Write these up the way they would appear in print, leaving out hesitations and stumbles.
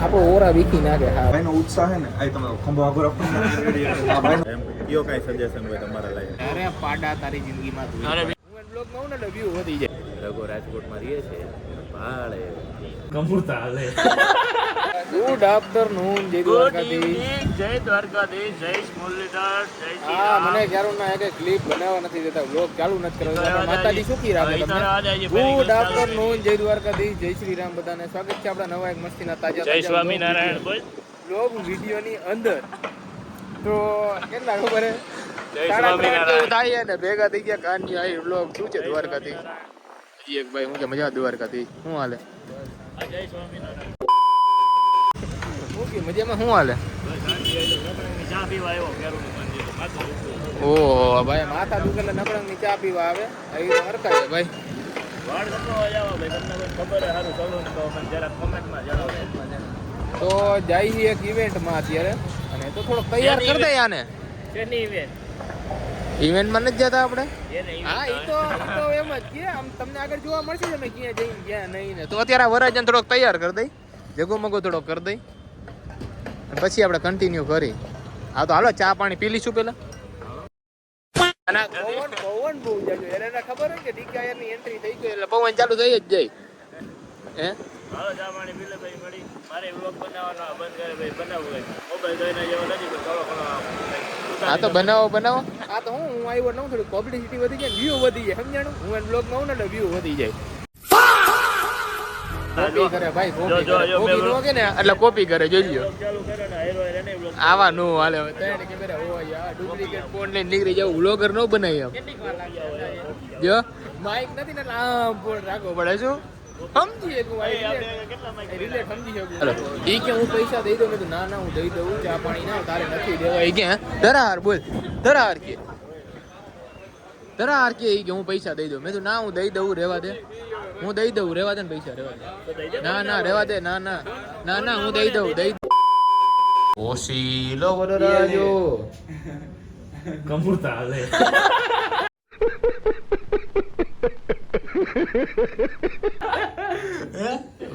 આપણો ઓરા વીખી નાખે. હા ભાઈનો ઉત્સાહ હે ને આ તમે ખંભો આગળ રાખો આ ભાઈ એમ કયો કાઈ સજેશન હોય તમારા લાઈક અરે પાડા તારી જિંદગીમાં તું અરે હું બ્લોગ માં ને વ્યૂ વધી જાય. રઘુ રાજકોટમાં રહીએ છે ભાડે કમુરતા હાલે. ગુડ આફ્ટરનૂન જય દ્વારકાધીશ. જય દ્વારકાધીશ, જય મુરલીધર, જય શ્રી હા રામ. મને ક્યારું ના કે ક્લિપ બનાવવા નથી દેતા, વ્લોગ ચાલુ નથી કરવા દેતા. ધન્યવાદ માતાજી સુખી રાખે ભાઈ, તમને. ધન્યવાદ આજી. ગુડ આફ્ટરનૂન જય દ્વારકાધીશ, જય શ્રી રામ બધાને. સ્વાગત છે આપણા નવા એક મસ્તીના તાજા જય સ્વામિનારાયણ બોલ. વ્લોગ વિડીયોની અંદર. તો કેટલા ખબર હે જય 3:30 સ્વામિનારાયણ. થાય ને ભેગા થઈ ગયા કાનની આ વ્લોગ શું છે દ્વારકાથી. હજી એક ભાઈ હું કે મજા દ્વારકાથી શું હાલે? જય સ્વામિનારાયણ. ઓકે મજામાં શું હાલે? ચા પીવા આવ્યો કેરુનું મંદિર માથું દુખતું. ઓહો ભાઈ માથા દુખે એટલે નબળંગની ચા પીવા આવે આવી હરકાય ભાઈ. વાળ નતો જાવ ભાઈ, તમને કોઈ ખબર હે સારું ચલો ને તો મને જરા કમેન્ટમાં જણાવો. તો જાય છે એક ઇવેન્ટમાં અત્યારે અને તો થોડોક તૈયાર કરી દે આને. શેની ઇવેન્ટ? ઇવેન્ટમાં નથી જતા આપણે? એને હા એ તો એમ જ કે આમ તમને આગળ જોવા મળશે તમે ક્યાં જઈને ક્યાં નહીં ને. તો અત્યારે વરાજન થોડોક તૈયાર કરી દઈ, જગો મગો થોડોક કરી દઈ અને પછી આપણે કન્ટિન્યુ કરી. હા તો હાલો ચા પાણી પી લઈશું પેલા. અને પવન બહુ જાજો એને ખબર હોય કે ડીકેઆર ની એન્ટ્રી થઈ ગઈ એટલે પવન ચાલુ થઈ જ જાય. હે હાલો ચા પાણી પી લે ભાઈ મળી. મારે વ્લોગ બનાવવાનો બંધ કરે ભાઈ, બનાવવું હોય મોબાઈલ જોઈને જેવો નથી પણ થોડો ઘણો હા તો બનાવો. હા તો હું આવ્યો નવું થોડી પબ્લિસિટી વધી જાય, વ્યૂ વધી જાય, સમજાણું? હું બ્લોગ માં આવું ને એટલે વ્યૂ વધી જાય. કોપી કરે ભાઈ, કોપી નો કે ને એટલે કોપી કરે જોઈજો. ચાલુ કરે ને હેરો એને વ્લોગ આવા નો હાલે. ત્રણ કેમેરા હોય આ ડુપ્લિકેટ ફોન લઈને નીકળી જાવ, વ્લોગર નો બનાવી આમ. જો માઇક નથી ને એટલે આમ ફોન રાખવો પડે. શું સમજી શકું રિલેટ સમજી શકું. હાલો ઈ કે હું પૈસા દઈ દઉં. મેં કીધું ના હું દઈ દઉં, ચા પાણી ના તારે નથી દેવા. ઈ કે ધરાર બોલ ધરાર કે ઈ કે હું પૈસા દઈ દઉં. મેં કીધું ના હું દઈ દઉં, રેવા દે. હું દઈ દઉં, રેવા દે ને પૈસા રેવા દે. ના રેવા દે. ના હું દઈ દઉં. ઓશીલો વરરાજો કમુરતા હાલે.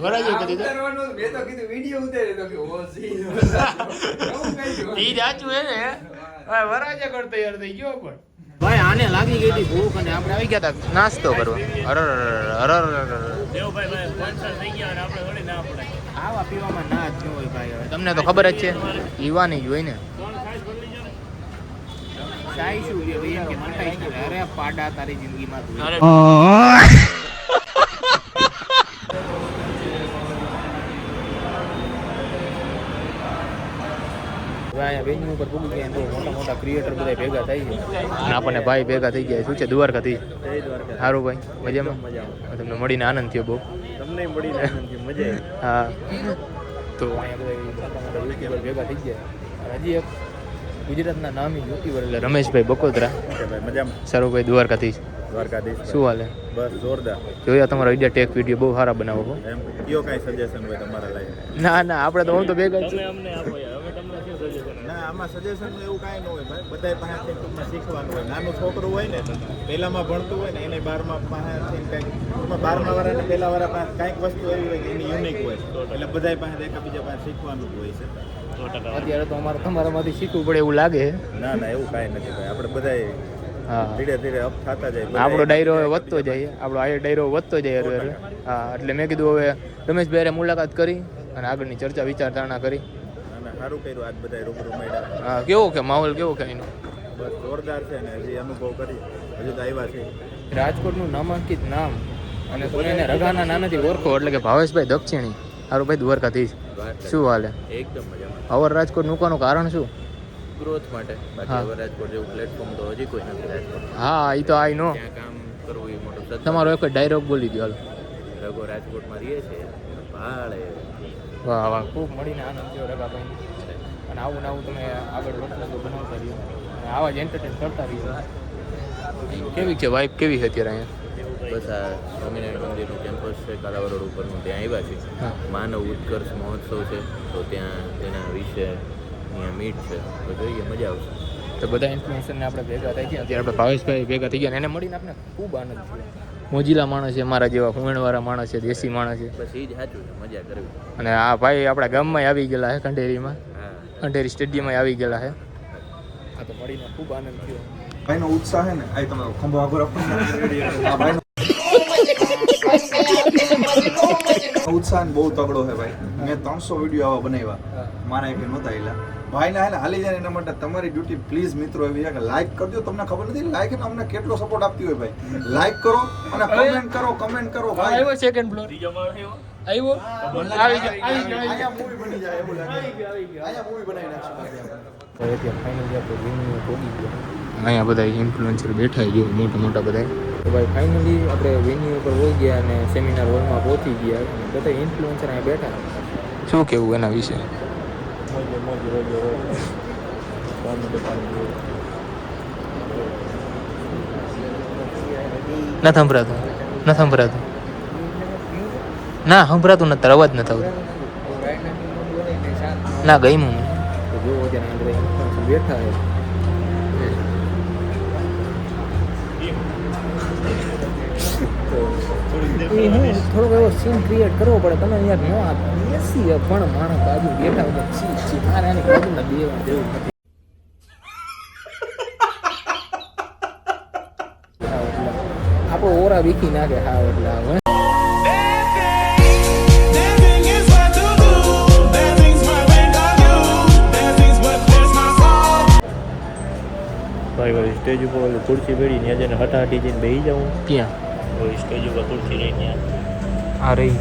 વરાજો કદી તો ઈ જાચું હે ને. હવે વરાજા કરતો યાર થઈ ગયો પણ ભાઈ આને લાગી ગઈ હતી ભૂખ અને આપણે આવી ગયા હતા નાસ્તો કરવા. દેવભાઈ સ્પોન્સર થઈ ગયા અને આપણે થોડી ના પડે. ખાવા પીવામાં ના જ ન હોય ભાઈ. હવે તમને તો ખબર જ છે પીવાની જ હોય ને. સાઈ શું કે ભાઈ એમ કે મટાઈ શું? અરે પાડા તારી જિંદગીમાં તું. અહીંયા વેન્યુ ઉપર પૂગી ગયા તો મોટા ક્રિએટર બધા ભેગા થઈ ગયા અને આપણને ભાઈ ભેગા થઈ ગયા. શું છે દ્વારકાથી? સારું ભાઈ મજામાં? તમને મળીને આનંદ થયો બહુ. તમને મળીને આનંદ થયો, મજા આવી. હા તો અહીંયા બધા યુટ્યુબર ભેગા થઈ ગયા. હજી એક ગુજરાતના નામી યુટ્યુબર એટલે રમેશભાઈ બકોત્રા. ભાઈ મજામાં? સારુભાઈ દ્વારકાથી. દ્વારકાધીશ શું હાલે? બસ જોરદાર. જોયા તમારો ઇડિયા ટેક વિડીયો બહુ સારા બનાવો છો. એમ કયો કાઈ સજેશન હોય તમારા લાઈક ના આપણે તો હું તો ભેગા જ તમે છું. અમને આપો યાર, અમે તમને શું સજેશન? ના આમાં સજેશન એવું કાંઈ ન હોય ભાઈ, બધા પાસેથી તમને શીખવાનું હોય. નાનું છોકરું હોય ને પહેલામાં ભણતું હોય ને એને 12મા પાસેથી કંઈક 12મા વાળાને પહેલા વાળા પાસે કંઈક વસ્તુ એવી હોય કે એની યુનિક હોય એટલે બધા પાસે એકબીજા પાસે શીખવાનું જ હોય છે. અત્યારે તો તમારામાંથી શીખવું પડે એવું લાગે. ના એવું કાંઈ નથી ભાઈ, આપણે બધાય હા ધીરે ધીરે અપ થતા જાય. આપણો ડાયરો વધતો જાય, આપણો આ ડાયરો વધતો જાય. હા એટલે મેં કીધું હવે રમેશભાઈ મુલાકાત કરી અને આગળની ચર્ચા વિચારધારણા કરી. ના સારું કર્યું આજ બધા રૂબરૂ મળ્યા. હા કેવો કે માહોલ કેવો કે એનો? બસ જોરદાર છે ને હજી અનુભવ કરી હજુ તો આવ્યા છે. રાજકોટનું નામાંકિત નામ અને તમે એને રઘાના નામેથી ઓળખો એટલે કે ભાવેશભાઈ દક્ષિણી. સારું ભાઈ દ્વારકાધીશ. શું હાલે? એકદમ મજામાં. અવર રાજકોટ મૂકવાનું કારણ શું? ગ્રોથ માટે. બાકી હવે રાજકોટ જેવું પ્લેટફોર્મ તો હજી કોઈ નથી રાજકોટ. હા એ તો આઈ નો. ત્યાં કામ કરવું એ મોટું સત્ય. તમારો એક ડાયલોગ બોલી દો હાલો. રઘુ રાજકોટમાં રહીએ છે ભાડે. વાહ વાહ ખૂબ મળીને આનંદ થયો રઘાભાઈ. અને આવું તમે આગળ વધતા બનાવતા રહ્યો અને આવા જ એન્ટરટેન કરતા રહ્યો. કેવી છે વાઇફ કેવી છે અત્યારે અહીંયા? બસ આ સ્વામિનારાયણ મંદિરનું કેમ્પસ છે કાલાવર રોડ ઉપરનું, ત્યાં આવ્યા છે. હા. માનવ ઉત્કર્ષ મહોત્સવ છે તો ત્યાં તેના વિશે અહીંયા મીટ છે તો જોઈએ મજા આવશે. તો બધા ઇન્ફ્લુએન્સરને આપણે ભેગા થઈ ગયા. અત્યારે આપણે ભાવેશભાઈ ભેગા થઈ ગયા અને એને મળીને આપણે ખૂબ આનંદ થયો. મોજીલા માણસ છે, મારા જેવા હુંણવાળા માણસ છે, દેશી માણસ છે. બસ એ જ સાચું છે, મજા કરવી. અને આ ભાઈ આપણા ગામમાં આવી ગયેલા છે, ખંડેરીમાં, હા, ખંડેરી સ્ટેડિયમમાં આવી ગયેલા છે. આ તો મળીને ખૂબ આનંદ થયો. ભાઈનો ઉત્સાહ છે ને આ તમે ખંભો આગળ રાખો ને આ ભાઈનો ઉત્સાહ બહુ તગડો છે ભાઈ. મેં 300 વિડીયો આવા બનાવ્યા, મારા એક નહોતા એલા ભાઈ ના હાલી જાય એના માટે તમારી ડ્યુટી પ્લીઝ મિત્રો એવી છે કે લાઈક કરજો. તમને ખબર નથી લાઈક એટલે અમને કેટલો સપોર્ટ આપતી હોય ભાઈ. લાઈક કરો અને કમેન્ટ કરો ભાઈ. આવ્યો સેકન્ડ ફ્લોર ત્રીજો માળ થયો. આવ્યો આવી ગયો અહીંયા મૂવી બની જાય એવું લાગે. અહીંયા મૂવી બનાવી નાખશું. અહીંયા બધા ઇન્ફ્લુએન્સર બેઠા જો મોટા મોટા બધા. તો ભાઈ ફાઇનલી આપણે વેન્યુ ઉપર હોઈ ગયા અને સેમિનાર હોલમાં પહોંચી ગયા. બધા ઇન્ફ્લુએન્સર અહીંયા બેઠા. શું કેવું એના વિશે? ના સંભળાતું ના સંભળાતું નથી, અવાજ નથી આવતો. ના ગઈ હું જો બેઠા થોડોક એવો સીન ક્રિએટ કરવો પડે. તમે યાર નો બેસી પણ માણસ બાજુ બેઠા મારે આની બાજુમાં દેવા જેવું નથી. આપણો ઓરા વીખી નાખે. હા એટલે હવે ભાઈ સ્ટેજ ઉપર ખુરશી પડી ત્યાં જઈને હટાહટી જઈને બેસી જાઉં. ક્યાં સ્ટેજ ઉપર ખુરશી રહી ત્યાં આ રહી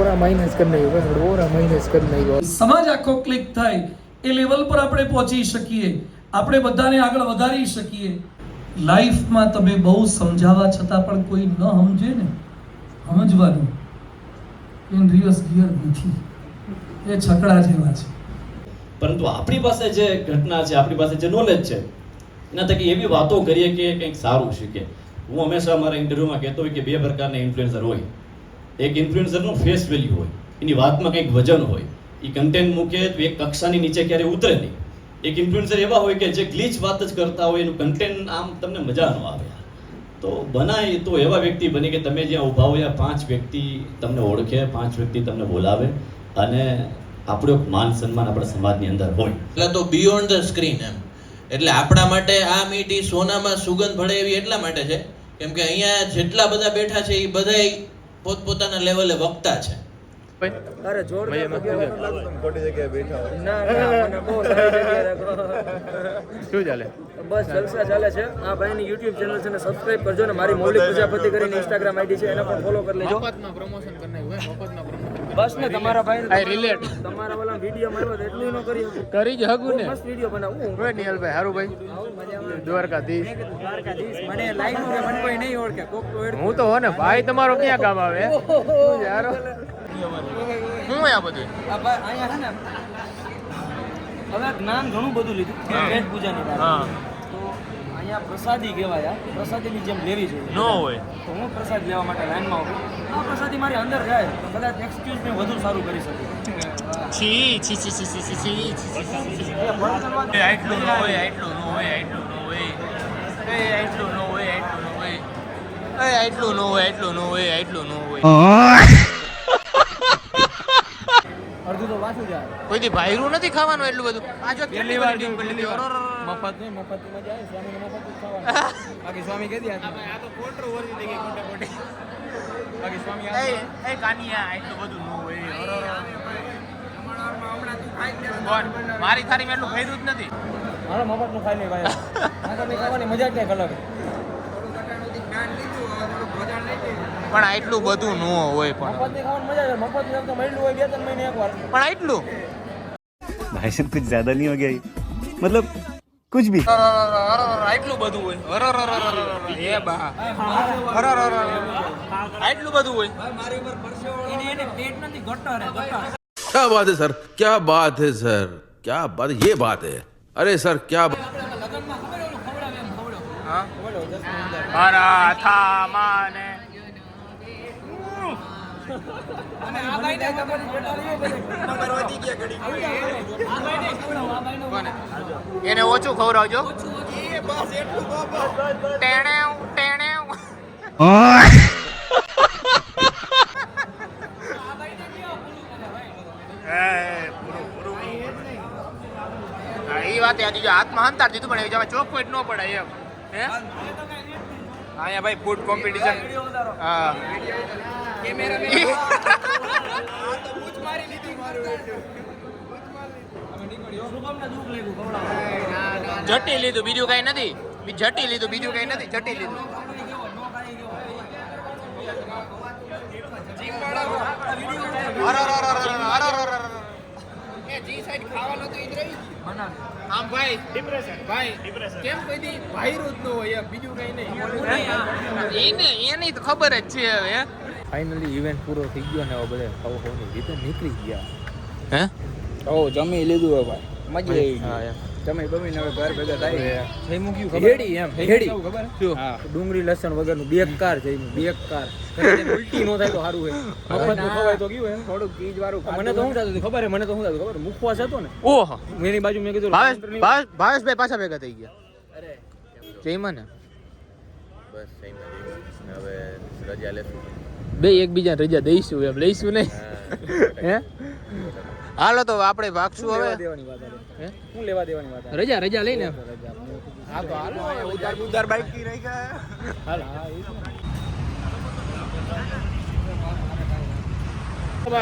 ઓરા માઇનસ કરી નાખ્યો. ઓરા માઇનસ કરી નાખ્યો. સમાજ આખો ક્લિક થાય એ લેવલ પર આપણે પહોંચી શકીએ, આપણે બધાને આગળ વધારી શકીએ. લાઈફમાં તમે બહુ સમજાવવા છતાં પણ કોઈ ન સમજે ને, સમજવાનું એન રિવર્સ ગિયર નથી, એ છકડા જેવા છે. પરંતુ આપણી પાસે જે ઘટના છે, આપણી પાસે જે નોલેજ છે, એના થકી એવી વાતો કરીએ કે કંઈક સારું શીખે. હું હંમેશા મારા ઇન્ટરવ્યુમાં કહેતો હોય કે બે પ્રકારના ઇન્ફ્લુએન્સર હોય. એક ઇન્ફ્લુએન્સરનું ફેસ વેલ્યુ હોય, એની વાતમાં કંઈક વજન હોય, એ કન્ટેન્ટ મૂકે તો એક કક્ષાની નીચે ક્યારે ઉતરે નહીં. એક ઇન્ફ્લુએન્સર એવા હોય કે જે ગ્લિચ વાત જ કરતા હોય, એનું કન્ટેન્ટ આમ તમને મજા ન આવે. તો બનાય તો એવા વ્યક્તિ બની કે તમે જ્યાં ઊભા હોય 5 વ્યક્તિ તમને ઓળખે, 5 વ્યક્તિ તમને બોલાવે અને આપણું માન સન્માન આપણા સમાજની અંદર હોય. એટલે તો બિયોન્ડ ધ સ્ક્રીન એમ. એટલે આપણા માટે આ મીઠી સોનામાં સુગંધ ભળે એવી એટલા માટે છે કેમ કે અહીંયા જેટલા બધા બેઠા છે એ બધાય પોતપોતાના લેવલે વક્તા છે. અરે જોરદાર ખોટી જગ્યાએ બેઠા હોય. ના મને બહુ સારી જગ્યાએ રાખો. શું ચાલે? બસ જલસા ચાલે છે. આ ભાઈની YouTube ચેનલ છે ને સબસ્ક્રાઇબ કરજો ને મારી મૌલિક પ્રજાપતિ કરીને Instagram ID છે એને પણ ફોલો કરી લેજો. મફતમાં પ્રમોશન કરી નાખ્યું ભાઈ, મફતમાં પ્રમોશન. બસ ને તમારા ભાઈ આઈ રિલેટ તમારા વાળા વિડિયોમાં આવ્યો તો એટલું ન કરી જ હગું ને. મસ્ત વિડિયો બનાવું. ઓય નિયલભાઈ હારું ભાઈ. દ્વારકાધીશ. દ્વારકાધીશ મને લાઈવ કે મને કોઈ નહીં ઓળખે. કોક તો હું તો હો ને ભાઈ તમારો ક્યાં કામ આવે યાર. હું આ બધું અહીંયા છે ને હવે જ્ઞાન ઘણું બધું લીધું પેટ પૂજાની વાત. હા તો અહીંયા પ્રસાદી કહેવાય. પ્રસાદીની જેમ લેવી જોઈએ ન હોય તો હું પ્રસાદ લેવા માટે લાઈનમાં આવું. આ પ્રસાદી મારી અંદર જાય તો કદાચ એક્સક્યુઝ મેં વધુ સારું કરી શકું. છી છી છી છી છી છી આટલું ન હોય, આટલું ન હોય, આટલું ન હોય, આટલું ન હોય, આટલું ન હોય, આટલું ન હોય, આટલું ન હોય, આટલું ન હોય. અડધું તો વાંચું જાય. કોઈથી ભાયરું નથી ખાવાનું એટલું બધું. પાછો પહેલી વાર મફત નહીં, મફત મજા આવે. સ્વામીને મફત જ ખાવાનું. બાકી સ્વામી કહી દે આ તો કોન્ટ્રોવર્સી થઈ ગઈ ખોટે ખોટી. બાકી સ્વામી એ કાનિયા એટલું બધું ન હોય. મારી થાળીમાં એટલું ખાઈ જ નથી. મારા મફતનું ખાઈ નહીં ભાઈ. આ તમે ખાવાની મજા જ કંઈક અલગ. પણ આટલું બધું ન હોય. પણ મફત ખાવાની મજા આવે. મફત તો મળ્યું હોય 2-3 મહિને એકવાર. પણ આટલું भाई साहब कुछ ज्यादा नहीं हो गया ये? मतलब कुछ भी આટલું બધું હોય. એ બા આટલું બધું હોય. એને પેટ નથી ગટર હે ગટર. क्या बात है सर, क्या बात है सर, क्या बात, ये बात है. अरे सर क्या મારા થા માને કોને? એને ઓછું ખવડાવજો. ટેણેવ, ટેણેવ. હા, ઈ વાત યાદ જો હાથમાં હંતાર દીધું પણ હવે ચોકવેટ ન પડાય એમ. હે અહીંયા ભાઈ ફૂડ કોમ્પિટિશન. હા જટી લીધું બીજું કઈ નથી. જટી લીધું બીજું કઈ નથી. જટી લીધું. આમ ભાઈ ડિપ્રેશન ભાઈ ડિપ્રેશન કેમ કોઈ દી વાયરસ ન હોય બીજું કઈ નહીં. એની તો ખબર જ છે હવે. ફાઇનલી ઇવેન્ટ પૂરો થઈ ગયો ને હવે બધા ખાવાની રીતે નીકળી ગયા. હે જમી લીધું હવે ભાઈ મજા આવી હા ગઈ. જમી બમીને હવે ઘર ભેગા થાય થઈ મૂક્યું હેડી એમ હેડી ખબર શું હા ડુંગળી લસણ વગરનું બેકાર છે બેકાર ઉલટી નો થાય તો સારું હોય મફતનું ખવાય તો ગયું એમ થોડુંક ચીજ વાળું મને તો શું થતું ખબર હે મને તો શું થતું ખબર મુખવાસ હતો ને ઓહો એની બાજુ મેં કીધું ભાવેશભાઈ પાછા ભેગા થઈ ગયા. જયમાં ને બસ હવે રજા લેશું. બે એકબીજા રજા દઈશું એમ લઈશું નહીં. હે હાલો તો આપણે ભાગશું હવે. દેવાની વાત હે શું લેવા દેવાની વાત રજા રજા લઈને હા તો હાલો ઉધાર બાઈક કી રહી ગયા હાલ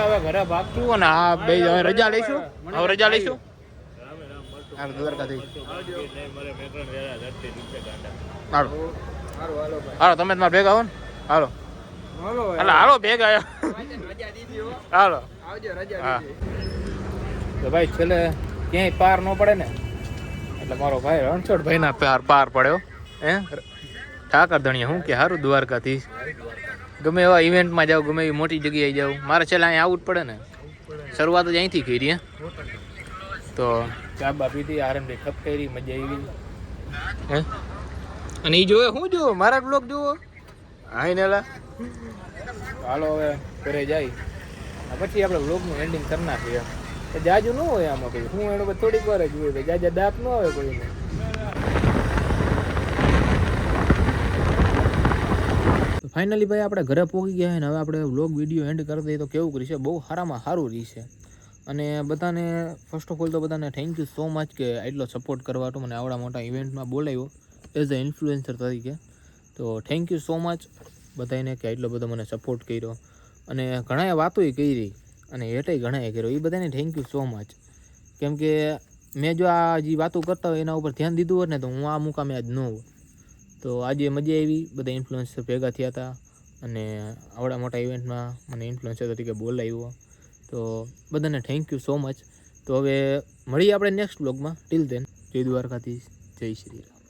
હવે ઘરે ભાગશું ને આ બે હવે રજા લઈશું. હવે રજા લઈશું. હાલો દ્વારકાથી હાલો હાલો તમે તમારે ભેગા આવો ને. હાલો હાલો હાલો ભેગા હાલો આવજો રજા હા તો ભાઈ છેલ્લે ક્યાંય પાર ન પડે ને એટલે મારો ભાઈ રણછોડભાઈ ના પાર પડ્યો. હે ઠાકર ધણીયા હું કે સારું દ્વારકાથી ગમે એવા ઇવેન્ટમાં જાઉં ગમે એવી મોટી જગ્યાએ જાઉં મારે છેલ્લે અહીંયા આવવું જ પડે ને. શરૂઆત જ અહીંથી કરી હે તો ચા બા પીધી આરંભી ખપ કરી મજા આવી. હે અને એ જોવે શું જોવો મારા બ્લોગ જોવો હા ને હાલો હવે ઘરે જાય પછી આપણે બ્લોગનું એન્ડિંગ કરી નાખીએ. જાજુ ન હોય આમાં કઈ હું એનો થોડીક વાર જ હોય જાજા દાંત ન આવે કોઈને. ફાઇનલી ભાઈ આપણે ઘરે પહોંચી ગયા ને હવે આપણે વ્લોગ વિડીયો એન્ડ કરી દઈએ તો કેવું કરીશે બહુ સારામાં સારું રહેશે. અને બધાને ફર્સ્ટ ઓફ ઓલ તો બધાને થેન્ક યુ સો મચ કે આટલો સપોર્ટ કરવાનો મને આવડા મોટા ઇવેન્ટમાં બોલાવ્યો એઝ અ ઇન્ફ્લુએન્સર તરીકે. તો થેન્ક યુ સો મચ બધાને કે આટલો બધો મને સપોર્ટ કર્યો અને ઘણાએ વાતોય કરી અને હેઠે ઘણાએ કર્યો એ બધાને થેન્ક યુ સો મચ. કેમ કે મેં જો આ જે વાતો કરતા હોય એના ઉપર ધ્યાન દીધું હોત ને તો હું આ મુકામે આજ ન હોત. તો આજે મજા આવી બધા ઇન્ફ્લુએન્સર ભેગા થયા હતા અને આવડા મોટા ઇવેન્ટમાં મને ઇન્ફ્લુએન્સર તરીકે બોલાવ્યો. તો બધાને થેન્ક યુ સો મચ. તો હવે મળીએ આપણે નેક્સ્ટ બ્લોગમાં. ટિલ ધેન જય દ્વારકાધીશ જય શ્રી રામ.